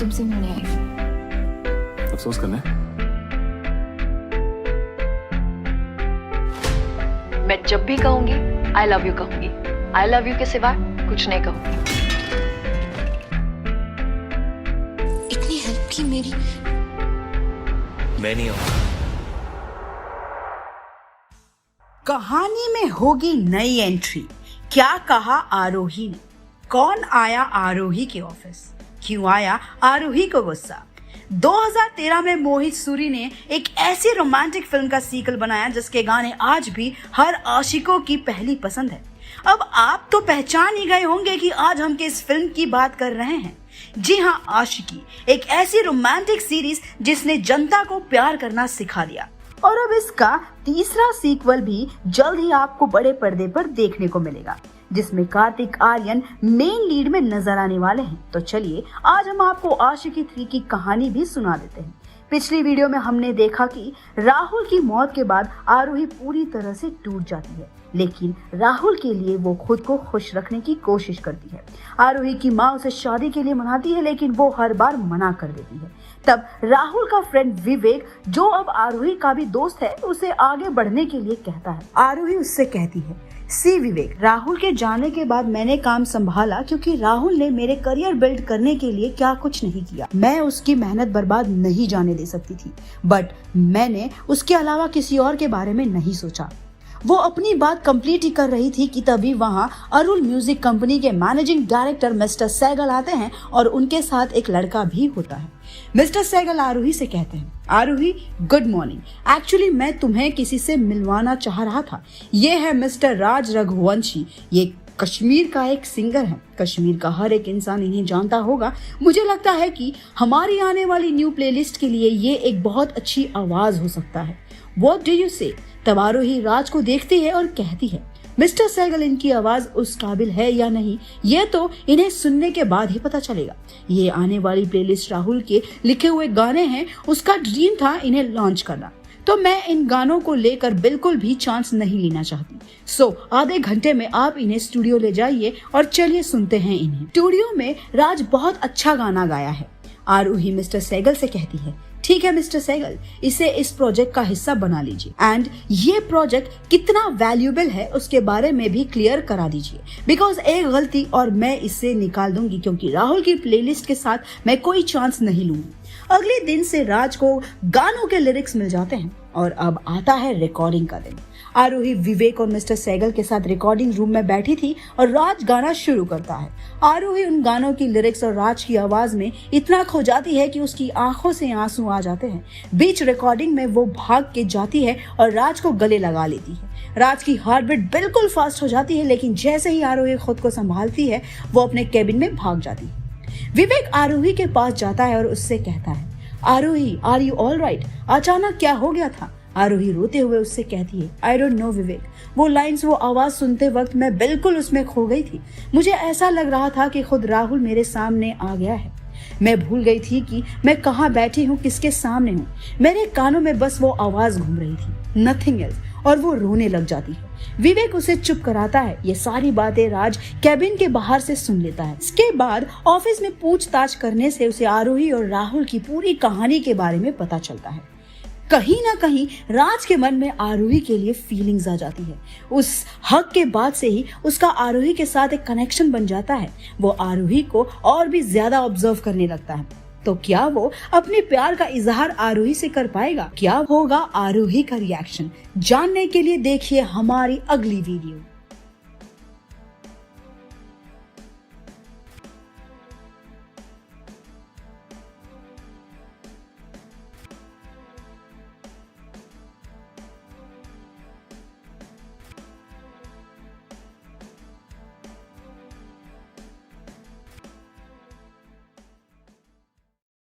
तुमसे मिलने आई। अफसोस करना है? मैं जब भी कहूंगी आई लव यू कहूंगी, आई लव यू के सिवा कुछ नहीं कहूंगी। इतनी हेल्प की मेरी। मैं नहीं आऊंगा। कहानी में होगी नई एंट्री। क्या कहा आरोही ने? कौन आया आरोही के ऑफिस? क्यों आया आरोही को गुस्सा? 2013 में मोहित सूरी ने एक ऐसी रोमांटिक फिल्म का सीक्वल बनाया जिसके गाने आज भी हर आशिकों की पहली पसंद है। अब आप तो पहचान ही गए होंगे कि आज हम किस फिल्म की बात कर रहे हैं। जी हाँ, आशिकी, एक ऐसी रोमांटिक सीरीज जिसने जनता को प्यार करना सिखा दिया। और अब इसका तीसरा सीक्वल भी जल्द ही आपको बड़े पर्दे पर देखने को मिलेगा, जिसमें कार्तिक आर्यन मेन लीड में नजर आने वाले हैं। तो चलिए आज हम आपको आशिकी 3 की कहानी भी सुना देते हैं। पिछली वीडियो में हमने देखा कि राहुल की मौत के बाद आरोही पूरी तरह से टूट जाती है, लेकिन राहुल के लिए वो खुद को खुश रखने की कोशिश करती है। आरोही की माँ उसे शादी के लिए मनाती है, लेकिन वो हर बार मना कर देती है। तब राहुल का फ्रेंड विवेक, जो अब आरोही का भी दोस्त है, उसे आगे बढ़ने के लिए कहता है। आरोही उससे कहती है, सी विवेक, राहुल के जाने के बाद मैंने काम संभाला क्योंकि राहुल ने मेरे करियर बिल्ड करने के लिए क्या कुछ नहीं किया। मैं उसकी मेहनत बर्बाद नहीं जाने दे सकती थी, बट मैंने उसके अलावा किसी और के बारे में नहीं सोचा। वो अपनी बात कंप्लीट ही कर रही थी कि तभी वहां अरुल म्यूजिक कंपनी के मैनेजिंग डायरेक्टर मिस्टर सहगल आते हैं और उनके साथ एक लड़का भी होता है। मिस्टर सहगल आरोही से कहते हैं, आरोही गुड मॉर्निंग, एक्चुअली मैं तुम्हें किसी से मिलवाना चाह रहा था। ये है मिस्टर राज रघुवंशी, ये कश्मीर का एक सिंगर है। कश्मीर का हर एक इंसान इन्हें जानता होगा। मुझे लगता है कि हमारी आने वाली न्यू प्लेलिस्ट के लिए ये एक बहुत अच्छी आवाज हो सकता है। What do you say? तब आरोही राज को देखती है और कहती है, मिस्टर सहगल इनकी आवाज उस काबिल है या नहीं, ये तो इन्हें सुनने के बाद ही पता चलेगा। ये आने वाली प्लेलिस्ट राहुल के लिखे हुए गाने हैं, उसका ड्रीम था इन्हें लॉन्च करना, तो मैं इन गानों को लेकर बिल्कुल भी चांस नहीं लेना चाहती। सो आधे घंटे में आप इन्हें स्टूडियो ले जाइए और चलिए सुनते हैं इन्हें। स्टूडियो में राज बहुत अच्छा गाना गाया है। आरोही मिस्टर सहगल से कहती है, ठीक है मिस्टर सहगल, इसे इस प्रोजेक्ट का हिस्सा बना लीजिए एंड ये प्रोजेक्ट कितना वैल्यूएबल है उसके बारे में भी क्लियर करा दीजिए, बिकॉज एक गलती और मैं इसे निकाल दूंगी, क्योंकि राहुल की प्लेलिस्ट के साथ मैं कोई चांस नहीं लूंगी। अगले दिन से राज को गानों के लिरिक्स मिल जाते हैं और अब आता है रिकॉर्डिंग का दिन। आरोही विवेक और मिस्टर सहगल के साथ रिकॉर्डिंग रूम में बैठी थी और राज गाना शुरू करता है। आरोही उन गानों की लिरिक्स और राज की आवाज में इतना खो जाती है कि उसकी आंखों से आंसू आ जाते हैं। बीच रिकॉर्डिंग में वो भाग के जाती है और राज को गले लगा लेती है। राज की हार्ट बीट बिल्कुल फास्ट हो जाती है, लेकिन जैसे ही आरोही खुद को संभालती है वो अपने केबिन में भाग जाती है। विवेक आरोही के पास जाता है और उससे कहता है, आरोही आर यू ऑल राइट? अचानक क्या हो गया था? आरोही रोते हुए उससे कहती है, आई डोंट नो विवेक, वो लाइंस, वो आवाज सुनते वक्त मैं बिल्कुल उसमें खो गई थी। मुझे ऐसा लग रहा था कि खुद राहुल मेरे सामने आ गया है। मैं भूल गई थी कि मैं कहाँ बैठी हूँ, किसके सामने हूँ। मेरे कानों में बस वो आवाज घूम रही थी, नथिंग एल्स, और वो रोने लग जाती है। विवेक उसे चुप कराता है। ये सारी बातें राज कैबिन के बाहर से सुन लेता है। इसके बाद ऑफिस में पूछताछ करने से उसे आरोही और राहुल की पूरी कहानी के बारे में पता चलता है। कहीं ना कहीं राज के मन में आरोही के लिए फीलिंग्स आ जाती है। उस हक के बाद से ही उसका आरोही के साथ एक कनेक्शन बन जाता है। वो आरोही को और भी ज्यादा ऑब्जर्व करने लगता है। तो क्या वो अपने प्यार का इजहार आरोही से कर पाएगा? क्या होगा आरोही का रिएक्शन? जानने के लिए देखिए हमारी अगली वीडियो।